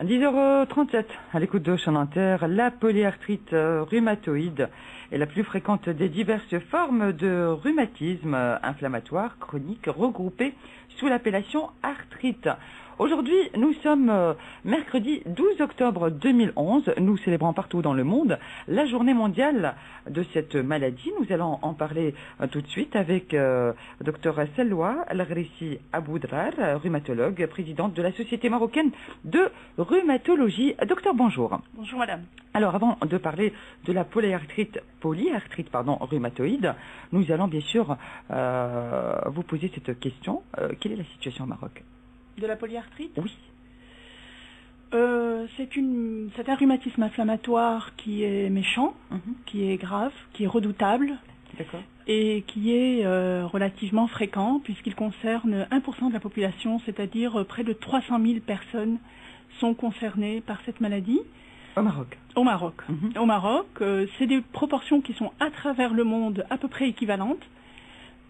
10h37, à l'écoute de Chant Inter, la polyarthrite rhumatoïde est la plus fréquente des diverses formes de rhumatisme inflammatoire chronique regroupées sous l'appellation arthrite. Aujourd'hui, nous sommes mercredi 12 octobre 2011. Nous célébrons partout dans le monde la journée mondiale de cette maladie. Nous allons en parler tout de suite avec Dr Selwa El-Grissi Aboudrar, rhumatologue, présidente de la Société marocaine de rhumatologie. Docteur, bonjour. Bonjour madame. Alors avant de parler de la polyarthrite rhumatoïde, nous allons bien sûr vous poser cette question. Quelle est la situation au Maroc ? De la polyarthrite ? Oui. C'est un rhumatisme inflammatoire qui est méchant, qui est grave, qui est redoutable. D'accord. Et qui est relativement fréquent puisqu'il concerne 1% de la population, c'est-à-dire près de 300 000 personnes sont concernées par cette maladie. Au Maroc. Au Maroc. Au Maroc, c'est des proportions qui sont à travers le monde à peu près équivalentes.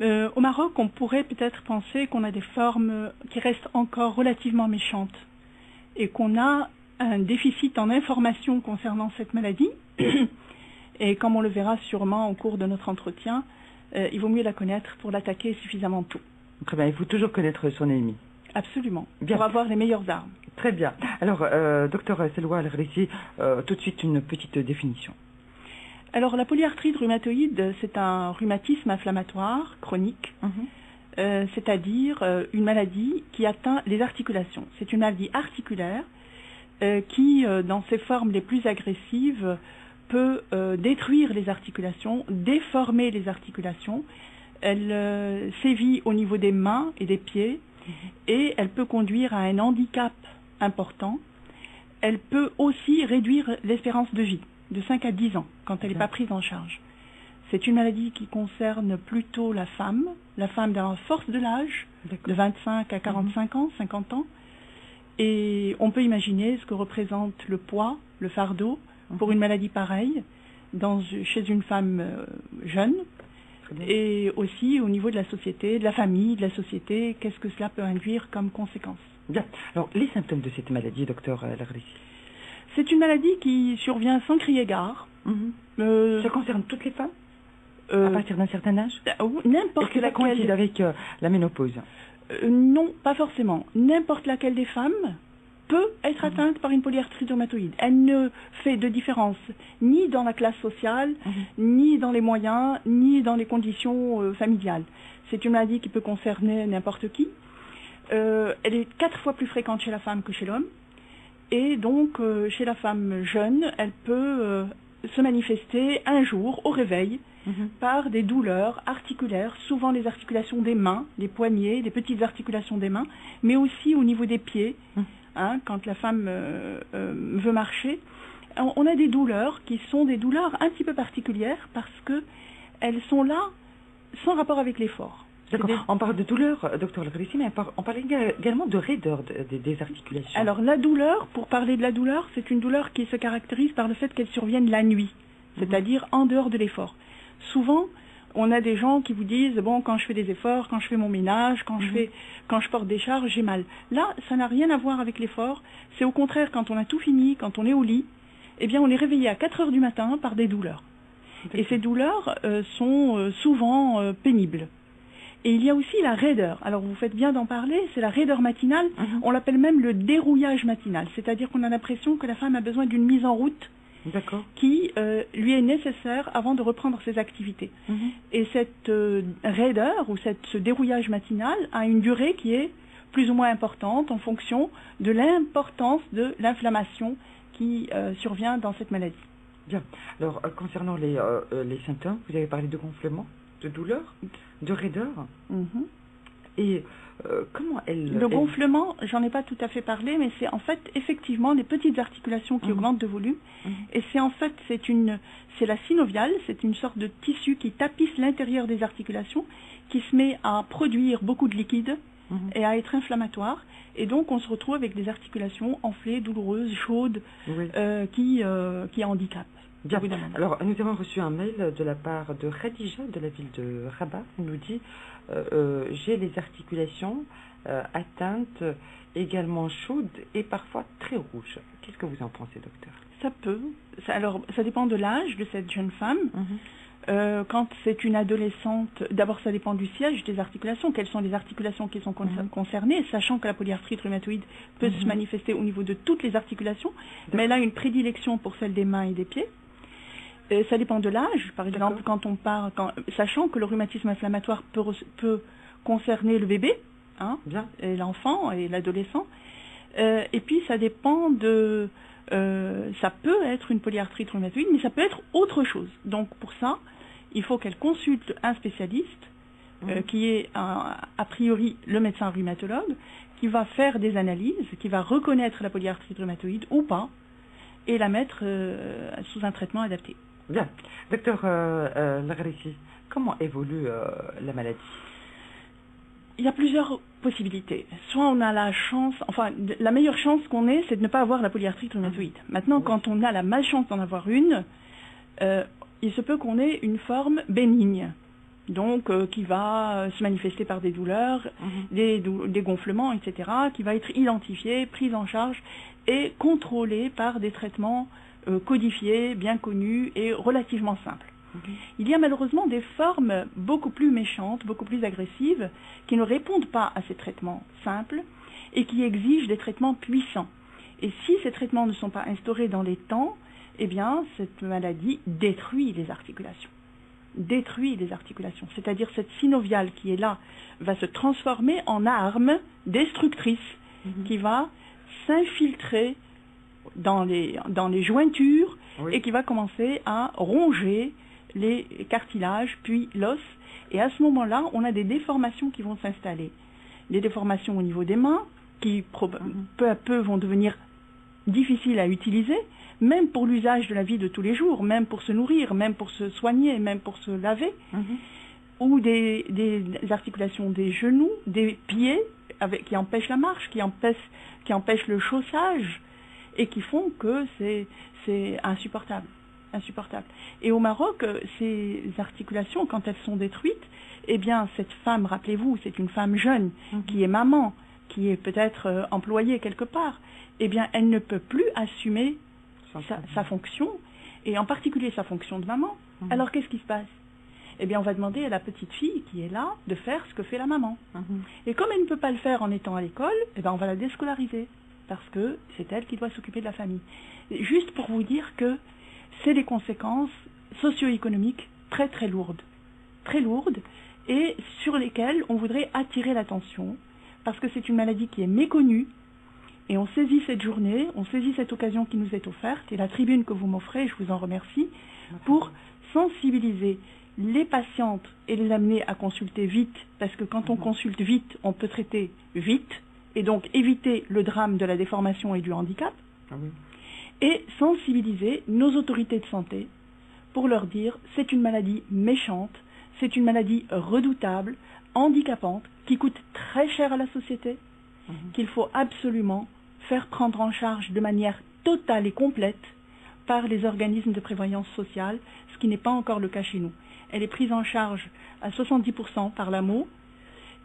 Au Maroc, on pourrait peut-être penser qu'on a des formes qui restent encore relativement méchantes et qu'on a un déficit en information concernant cette maladie. Et comme on le verra sûrement au cours de notre entretien, il vaut mieux la connaître pour l'attaquer suffisamment tôt. Très bien, il faut toujours connaître son ennemi. Absolument, bien. Pour avoir les meilleures armes. Très bien. Alors, docteur Selwa El-Grissi, tout de suite une petite définition. Alors, la polyarthrite rhumatoïde, c'est un rhumatisme inflammatoire chronique, c'est-à-dire une maladie qui atteint les articulations. C'est une maladie articulaire qui, dans ses formes les plus agressives, peut détruire les articulations, déformer les articulations. Elle sévit au niveau des mains et des pieds et elle peut conduire à un handicap important. Elle peut aussi réduire l'espérance de vie de 5 à 10 ans quand elle n'est pas prise en charge. C'est une maladie qui concerne plutôt la femme dans la force de l'âge, de 25 à 45 ans, 50 ans. Et on peut imaginer ce que représente le poids, le fardeau, pour une maladie pareille, chez une femme jeune, et aussi au niveau de la société, de la famille, de la société, qu'est-ce que cela peut induire comme conséquence. Bien. Alors, les symptômes de cette maladie, docteur El-Grissi? C'est une maladie qui survient sans crier gare. Ça concerne toutes les femmes à partir d'un certain âge? N'importe Est-ce que ça coïncide avec la ménopause? Non, pas forcément. N'importe laquelle des femmes peut être atteinte par une polyarthrite rhumatoïde. Elle ne fait de différence ni dans la classe sociale, ni dans les moyens, ni dans les conditions familiales. C'est une maladie qui peut concerner n'importe qui. Elle est 4 fois plus fréquente chez la femme que chez l'homme. Et donc, chez la femme jeune, elle peut se manifester un jour au réveil par des douleurs articulaires, souvent les articulations des mains, des poignets, des petites articulations des mains, mais aussi au niveau des pieds. Quand la femme veut marcher, on a des douleurs qui sont des douleurs un petit peu particulières parce qu'elles sont là sans rapport avec l'effort. D'accord. On parle de douleur, docteur El-Grissi, mais on parle également de raideur des articulations. Alors la douleur, pour parler de la douleur, c'est une douleur qui se caractérise par le fait qu'elle survienne la nuit, c'est-à-dire en dehors de l'effort. Souvent, on a des gens qui vous disent, bon, quand je fais des efforts, quand je fais mon ménage, quand je porte des charges, j'ai mal. Là, ça n'a rien à voir avec l'effort. C'est au contraire, quand on a tout fini, quand on est au lit, eh bien, on est réveillé à 4 heures du matin par des douleurs. Et ces douleurs sont souvent pénibles. Et il y a aussi la raideur. Alors vous faites bien d'en parler, c'est la raideur matinale. On l'appelle même le dérouillage matinal. C'est-à-dire qu'on a l'impression que la femme a besoin d'une mise en route qui lui est nécessaire avant de reprendre ses activités. Et cette raideur ou ce dérouillage matinal a une durée qui est plus ou moins importante en fonction de l'importance de l'inflammation qui survient dans cette maladie. Bien. Alors, concernant les symptômes, vous avez parlé de gonflement, de douleur, de raideur. Et comment Le gonflement, j'en ai pas tout à fait parlé, mais c'est en fait effectivement les petites articulations qui augmentent de volume. Et c'est en fait, c'est la synoviale, c'est une sorte de tissu qui tapisse l'intérieur des articulations, qui se met à produire beaucoup de liquide et à être inflammatoire. Et donc on se retrouve avec des articulations enflées, douloureuses, chaudes, qui handicapent. Bien. Alors, nous avons reçu un mail de la part de Khadija de la ville de Rabat. Elle nous dit j'ai les articulations atteintes également chaude et parfois très rouge. Qu'est-ce que vous en pensez, docteur? Ça peut. Alors, ça dépend de l'âge de cette jeune femme. Quand c'est une adolescente, d'abord ça dépend du siège des articulations, quelles sont les articulations qui sont concernées, sachant que la polyarthrite rhumatoïde peut se manifester au niveau de toutes les articulations, mais elle a une prédilection pour celle des mains et des pieds. Ça dépend de l'âge, par exemple, sachant que le rhumatisme inflammatoire peut concerner le bébé, et l'enfant et l'adolescent, et puis ça dépend de... ça peut être une polyarthrite rhumatoïde, mais ça peut être autre chose. Donc pour ça, il faut qu'elle consulte un spécialiste, qui est a priori le médecin rhumatologue, qui va faire des analyses, qui va reconnaître la polyarthrite rhumatoïde ou pas, et la mettre sous un traitement adapté. Bien. Docteur Lagrissi, comment évolue la maladie? Il y a plusieurs possibilités. Soit on a la chance, enfin la meilleure chance qu'on ait, c'est de ne pas avoir la polyarthrite rhumatoïde. Maintenant, quand on a la malchance d'en avoir une, il se peut qu'on ait une forme bénigne, donc qui va se manifester par des douleurs, des gonflements, etc., qui va être identifiée, prise en charge et contrôlée par des traitements codifiés, bien connus et relativement simples. Il y a malheureusement des formes beaucoup plus méchantes, beaucoup plus agressives, qui ne répondent pas à ces traitements simples et qui exigent des traitements puissants. Et si ces traitements ne sont pas instaurés dans les temps, eh bien, cette maladie détruit les articulations. Détruit les articulations. C'est-à-dire cette synoviale qui est là va se transformer en arme destructrice qui va s'infiltrer dans les jointures et qui va commencer à ronger les cartilages, puis l'os. Et à ce moment-là, on a des déformations qui vont s'installer. Des déformations au niveau des mains, qui peu à peu vont devenir difficiles à utiliser, même pour l'usage de la vie de tous les jours, même pour se nourrir, même pour se soigner, même pour se laver. Ou des articulations des genoux, des pieds, qui empêchent la marche, qui empêchent le chaussage, et qui font que c'est insupportable. Et au Maroc, ces articulations, quand elles sont détruites, eh bien, cette femme, rappelez-vous, c'est une femme jeune, qui est maman, qui est peut-être employée quelque part, eh bien, elle ne peut plus assumer sa fonction, et en particulier sa fonction de maman. Alors, qu'est-ce qui se passe? Eh bien, on va demander à la petite fille qui est là de faire ce que fait la maman. Et comme elle ne peut pas le faire en étant à l'école, eh bien, on va la déscolariser, parce que c'est elle qui doit s'occuper de la famille. Et juste pour vous dire que c'est des conséquences socio-économiques très très lourdes, et sur lesquelles on voudrait attirer l'attention, parce que c'est une maladie qui est méconnue, et on saisit cette journée, on saisit cette occasion qui nous est offerte, et la tribune que vous m'offrez, je vous en remercie, pour sensibiliser les patientes et les amener à consulter vite, parce que quand on consulte vite, on peut traiter vite, et donc éviter le drame de la déformation et du handicap. Et sensibiliser nos autorités de santé pour leur dire c'est une maladie méchante, c'est une maladie redoutable, handicapante, qui coûte très cher à la société, qu'il faut absolument faire prendre en charge de manière totale et complète par les organismes de prévoyance sociale, ce qui n'est pas encore le cas chez nous. Elle est prise en charge à 70% par l'AMO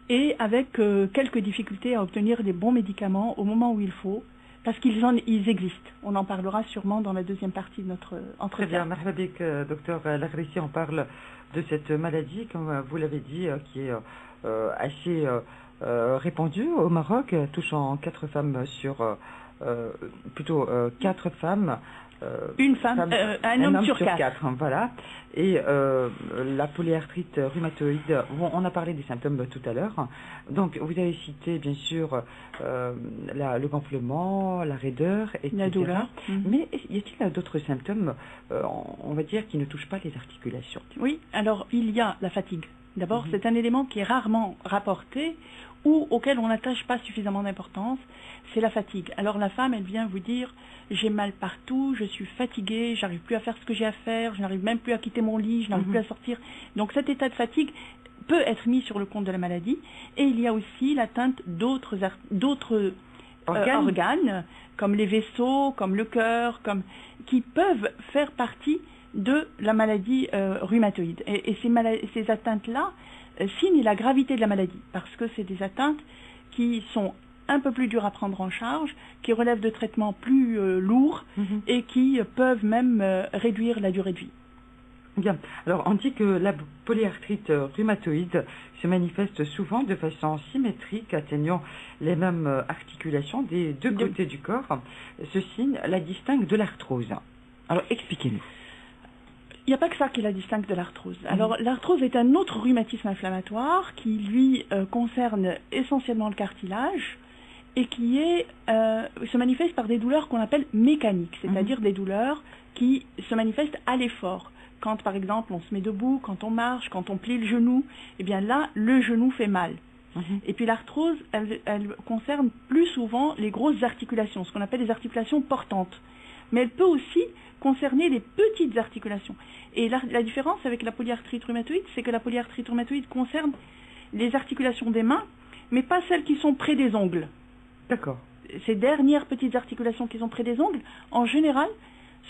et avec quelques difficultés à obtenir les bons médicaments au moment où il faut, parce qu'ils existent. On en parlera sûrement dans la deuxième partie de notre entretien. Très bien, marhaba bik, docteur Lagrissi, on parle de cette maladie, comme vous l'avez dit, qui est assez répandue au Maroc, touchant 4 femmes sur... plutôt 4 femmes. Un homme sur 4. Voilà. Et la polyarthrite rhumatoïde, on a parlé des symptômes tout à l'heure. Donc, vous avez cité, bien sûr, le gonflement, la raideur, etc. La douleur. Mais y a-t-il d'autres symptômes, on va dire, qui ne touchent pas les articulations? Oui, alors il y a la fatigue. D'abord, c'est un élément qui est rarement rapporté ou auquel on n'attache pas suffisamment d'importance, c'est la fatigue. Alors la femme, elle vient vous dire « j'ai mal partout, je suis fatiguée, j'arrive plus à faire ce que j'ai à faire, je n'arrive même plus à quitter mon lit, je n'arrive plus à sortir ». Donc cet état de fatigue peut être mis sur le compte de la maladie. Et il y a aussi l'atteinte d'autres organes, comme les vaisseaux, comme le cœur, qui peuvent faire partie de la maladie rhumatoïde. Et ces atteintes-là signent la gravité de la maladie, parce que c'est des atteintes qui sont un peu plus durs à prendre en charge, qui relèvent de traitements plus lourds et qui peuvent même réduire la durée de vie. Bien. Alors, on dit que la polyarthrite rhumatoïde se manifeste souvent de façon symétrique, atteignant les mêmes articulations des deux côtés du corps. Ce signe la distingue de l'arthrose. Alors, expliquez-nous. Il n'y a pas que ça qui la distingue de l'arthrose. Alors, l'arthrose est un autre rhumatisme inflammatoire qui, lui, concerne essentiellement le cartilage et qui se manifeste par des douleurs qu'on appelle mécaniques, c'est-à-dire des douleurs qui se manifestent à l'effort. Quand, par exemple, on se met debout, quand on marche, quand on plie le genou, eh bien là, le genou fait mal. Et puis l'arthrose, elle concerne plus souvent les grosses articulations, ce qu'on appelle les articulations portantes. Mais elle peut aussi concerner les petites articulations. Et la différence avec la polyarthrite rhumatoïde, c'est que la polyarthrite rhumatoïde concerne les articulations des mains, mais pas celles qui sont près des ongles. D'accord. Ces dernières petites articulations qui sont près des ongles, en général,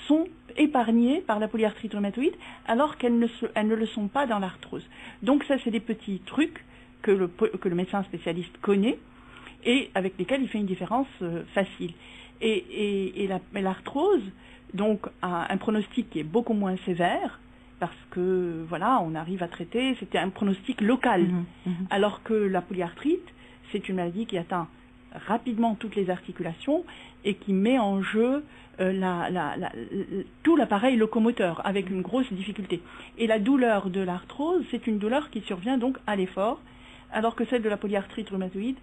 sont épargnées par la polyarthrite rhumatoïde, alors qu'elles ne le sont pas dans l'arthrose. Donc ça, c'est des petits trucs que le médecin spécialiste connaît et avec lesquels il fait une différence facile. Et l'arthrose, donc, a un pronostic qui est beaucoup moins sévère, parce que, voilà, on arrive à traiter, c'était un pronostic local. Alors que la polyarthrite, c'est une maladie qui atteint rapidement toutes les articulations et qui met en jeu tout l'appareil locomoteur avec une grosse difficulté. Et la douleur de l'arthrose, c'est une douleur qui survient donc à l'effort, alors que celle de la polyarthrite rhumatoïde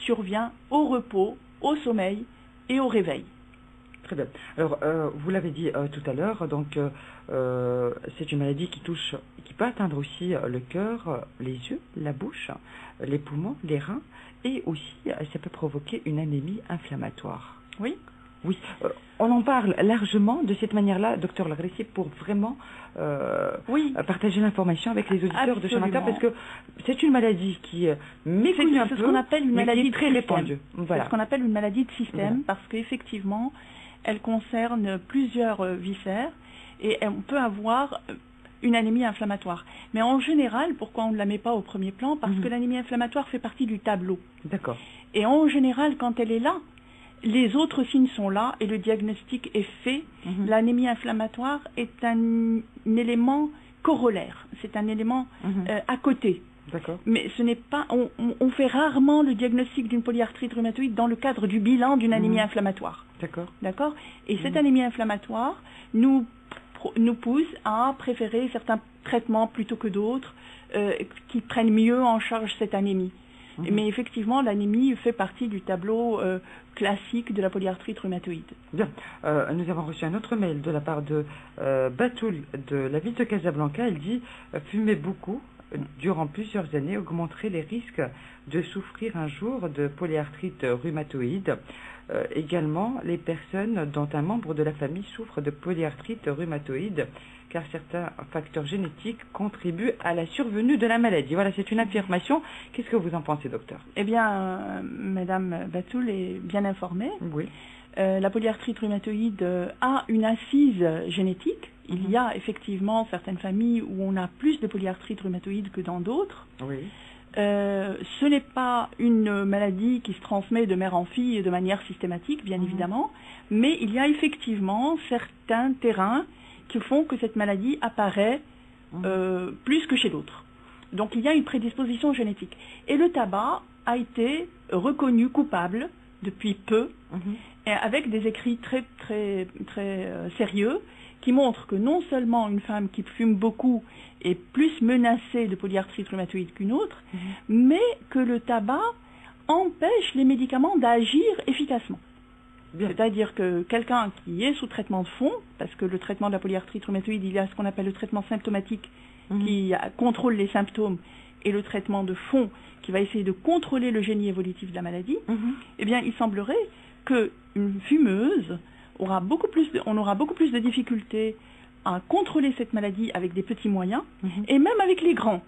survient au repos, au sommeil et au réveil. Très bien. Alors, vous l'avez dit tout à l'heure, donc c'est une maladie qui peut atteindre aussi le cœur, les yeux, la bouche, les poumons, les reins, et aussi ça peut provoquer une anémie inflammatoire. Oui. Oui, on en parle largement de cette manière-là, docteur Lagressier, pour vraiment partager l'information avec les auditeurs de Champ Inter, parce que c'est une maladie qui méconnue un peu, ce qu'on appelle une maladie très répandue. Voilà. C'est ce qu'on appelle une maladie de système, parce qu'effectivement, elle concerne plusieurs viscères et on peut avoir une anémie inflammatoire. Mais en général, pourquoi on ne la met pas au premier plan? Parce que l'anémie inflammatoire fait partie du tableau. D'accord. Et en général, quand elle est là, les autres signes sont là et le diagnostic est fait. L'anémie inflammatoire est un élément corollaire, c'est un élément à côté. D'accord. Mais ce n'est pas, on fait rarement le diagnostic d'une polyarthrite rhumatoïde dans le cadre du bilan d'une anémie inflammatoire. D'accord. D'accord. Et cette anémie inflammatoire nous pousse à préférer certains traitements plutôt que d'autres qui prennent mieux en charge cette anémie. Mais effectivement, l'anémie fait partie du tableau classique de la polyarthrite rhumatoïde. Bien. Nous avons reçu un autre mail de la part de Batoul de la ville de Casablanca. Elle dit « Fumer beaucoup durant plusieurs années augmenterait les risques de souffrir un jour de polyarthrite rhumatoïde. Également, les personnes dont un membre de la famille souffre de polyarthrite rhumatoïde, car certains facteurs génétiques contribuent à la survenue de la maladie. » Voilà, c'est une affirmation. Qu'est-ce que vous en pensez, docteur? Eh bien, Madame Batoul est bien informée. Oui. La polyarthrite rhumatoïde a une assise génétique. Il y a effectivement certaines familles où on a plus de polyarthrite rhumatoïde que dans d'autres. Oui. Ce n'est pas une maladie qui se transmet de mère en fille de manière systématique, bien évidemment, mais il y a effectivement certains terrains qui font que cette maladie apparaît plus que chez d'autres. Donc il y a une prédisposition génétique. Et le tabac a été reconnu coupable depuis peu, et avec des écrits très, très, très sérieux, qui montrent que non seulement une femme qui fume beaucoup est plus menacée de polyarthrite rhumatoïde qu'une autre, mais que le tabac empêche les médicaments d'agir efficacement. C'est-à-dire que quelqu'un qui est sous traitement de fond, parce que le traitement de la polyarthrite rhumatoïde, il y a ce qu'on appelle le traitement symptomatique qui contrôle les symptômes, et le traitement de fond qui va essayer de contrôler le génie évolutif de la maladie, eh bien il semblerait qu'une fumeuse on aura beaucoup plus de difficultés à contrôler cette maladie avec des petits moyens, et même avec les grands,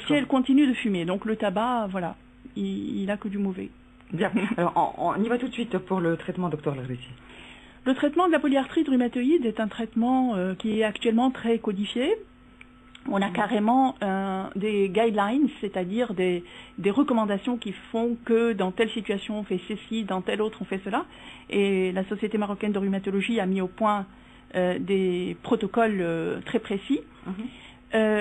si elle continue de fumer. Donc le tabac, voilà, il n'a que du mauvais. Bien, alors on y va tout de suite pour le traitement, docteur Lagressier. Le traitement de la polyarthrite rhumatoïde est un traitement qui est actuellement très codifié. On a carrément des guidelines, c'est-à-dire des recommandations qui font que dans telle situation on fait ceci, dans telle autre on fait cela. Et la Société marocaine de rhumatologie a mis au point des protocoles très précis.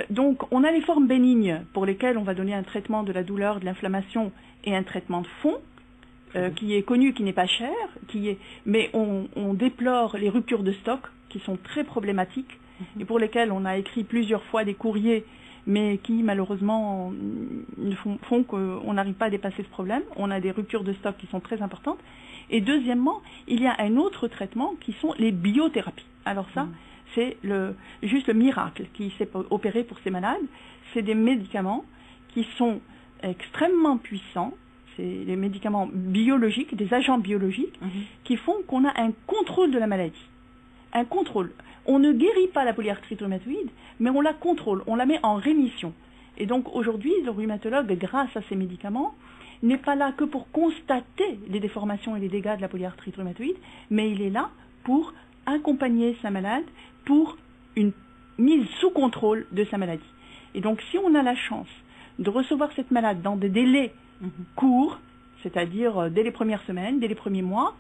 Donc on a les formes bénignes pour lesquelles on va donner un traitement de la douleur, de l'inflammation et un traitement de fond qui est connu, qui n'est pas cher, mais on déplore les ruptures de stock qui sont très problématiques et pour lesquelles on a écrit plusieurs fois des courriers, mais qui malheureusement font qu'on n'arrive pas à dépasser ce problème. On a des ruptures de stock qui sont très importantes. Et deuxièmement, il y a un autre traitement qui sont les biothérapies. Alors ça, c'est juste le miracle qui s'est opéré pour ces malades. C'est des médicaments qui sont extrêmement puissants. C'est des médicaments biologiques, des agents biologiques, qui font qu'on a un contrôle de la maladie. Un contrôle. On ne guérit pas la polyarthrite rhumatoïde, mais on la contrôle, on la met en rémission. Et donc aujourd'hui, le rhumatologue, grâce à ces médicaments, n'est pas là que pour constater les déformations et les dégâts de la polyarthrite rhumatoïde, mais il est là pour accompagner sa malade pour une mise sous contrôle de sa maladie. Et donc si on a la chance de recevoir cette malade dans des délais courts, c'est-à-dire dès les premières semaines, dès les premiers mois,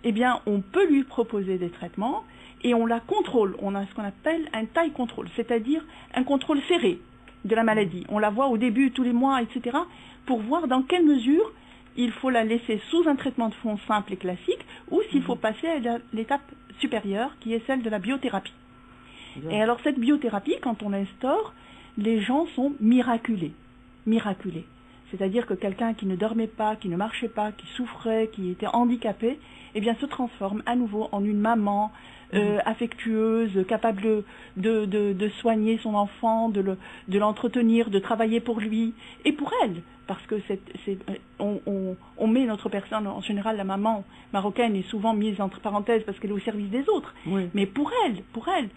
eh bien on peut lui proposer des traitements et on la contrôle. On a ce qu'on appelle un time control, c'est-à-dire un contrôle serré de la maladie. On la voit au début, tous les mois, etc., pour voir dans quelle mesure il faut la laisser sous un traitement de fond simple et classique ou s'il faut passer à l'étape supérieure qui est celle de la biothérapie. Et alors cette biothérapie, quand on l'instaure, les gens sont miraculés. Miraculés. C'est-à-dire que quelqu'un qui ne dormait pas, qui ne marchait pas, qui souffrait, qui était handicapé, eh bien se transforme à nouveau en une maman affectueuse, capable de soigner son enfant, de l'entretenir, de travailler pour lui et pour elle. Parce que on met notre personne, en général la maman marocaine est souvent mise entre parenthèses parce qu'elle est au service des autres. Oui. Mais pour elle,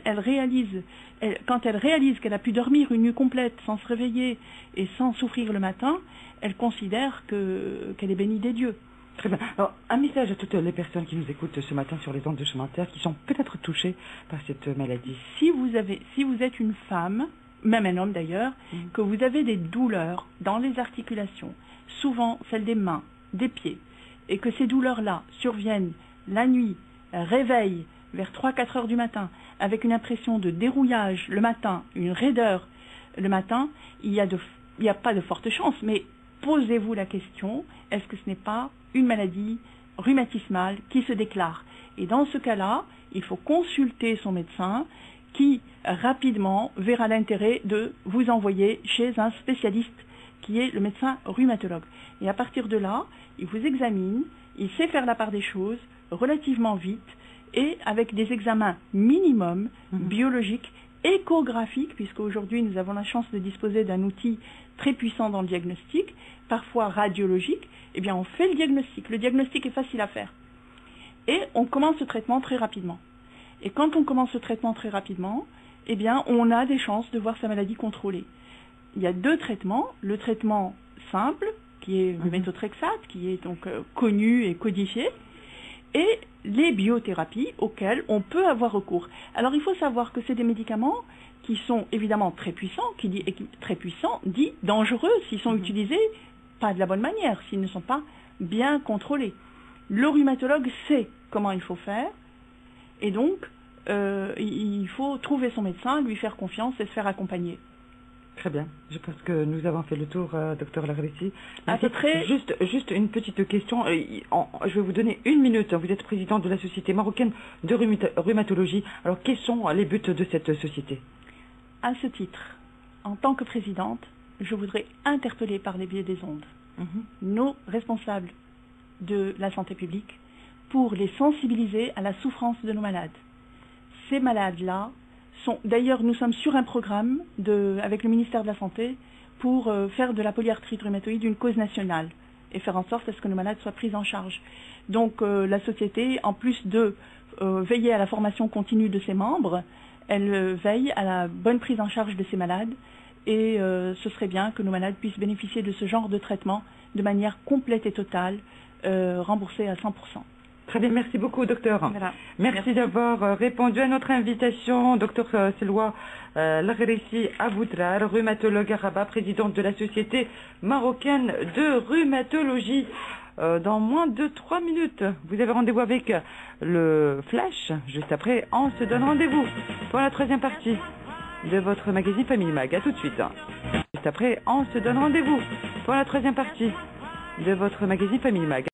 elle réalise, quand elle réalise qu'elle a pu dormir une nuit complète sans se réveiller et sans souffrir le matin, elle considère qu'elle est bénie des dieux. Très bien. Alors, un message à toutes les personnes qui nous écoutent ce matin sur les ondes de Chemin de Terre qui sont peut-être touchées par cette maladie. Si vous êtes une femme, même un homme d'ailleurs, que vous avez des douleurs dans les articulations, souvent celles des mains, des pieds, et que ces douleurs-là surviennent la nuit, réveil vers 3-4 heures du matin, avec une impression de dérouillage le matin, une raideur le matin, il n'y a pas de forte chance, mais posez-vous la question, est-ce que ce n'est pas une maladie rhumatismale qui se déclare? Et dans ce cas-là, il faut consulter son médecin qui rapidement verra l'intérêt de vous envoyer chez un spécialiste qui est le médecin rhumatologue. Et à partir de là, il vous examine, il sait faire la part des choses relativement vite et avec des examens minimums biologiques, échographiques, puisque aujourd'hui nous avons la chance de disposer d'un outil très puissant dans le diagnostic, parfois radiologique, eh bien on fait le diagnostic. Le diagnostic est facile à faire. Et on commence le traitement très rapidement. Et quand on commence le traitement très rapidement, eh bien on a des chances de voir sa maladie contrôlée. Il y a deux traitements. Le traitement simple, qui est le méthotrexate, qui est donc connu et codifié, et les biothérapies auxquelles on peut avoir recours. Alors il faut savoir que c'est des médicaments qui sont évidemment très puissants, dit dangereux s'ils sont utilisés pas de la bonne manière, s'ils ne sont pas bien contrôlés. Le rhumatologue sait comment il faut faire, et donc il faut trouver son médecin, lui faire confiance et se faire accompagner. Très bien. Je pense que nous avons fait le tour, docteur Larvessi. Après, juste une petite question. Je vais vous donner 1 minute. Vous êtes président de la Société marocaine de rhumatologie. Alors, quels sont les buts de cette société? À ce titre, en tant que présidente, je voudrais interpeller par les biais des ondes nos responsables de la santé publique pour les sensibiliser à la souffrance de nos malades. Ces malades-là d'ailleurs, nous sommes sur un programme avec le ministère de la Santé pour faire de la polyarthrite rhumatoïde une cause nationale et faire en sorte à ce que nos malades soient pris en charge. Donc la société, en plus de veiller à la formation continue de ses membres, elle veille à la bonne prise en charge de ces malades et ce serait bien que nos malades puissent bénéficier de ce genre de traitement de manière complète et totale, remboursée à 100%. Très bien, merci beaucoup, docteur. Voilà. Merci d'avoir répondu à notre invitation. Docteur Selwa Lagherissi Aboudrar, rhumatologue à Rabat, présidente de la Société marocaine de rhumatologie. Dans moins de 3 minutes, vous avez rendez-vous avec le Flash. Juste après, on se donne rendez-vous pour la 3e partie de votre magazine Family Mag. À tout de suite. Juste après, on se donne rendez-vous pour la 3e partie de votre magazine Family Mag.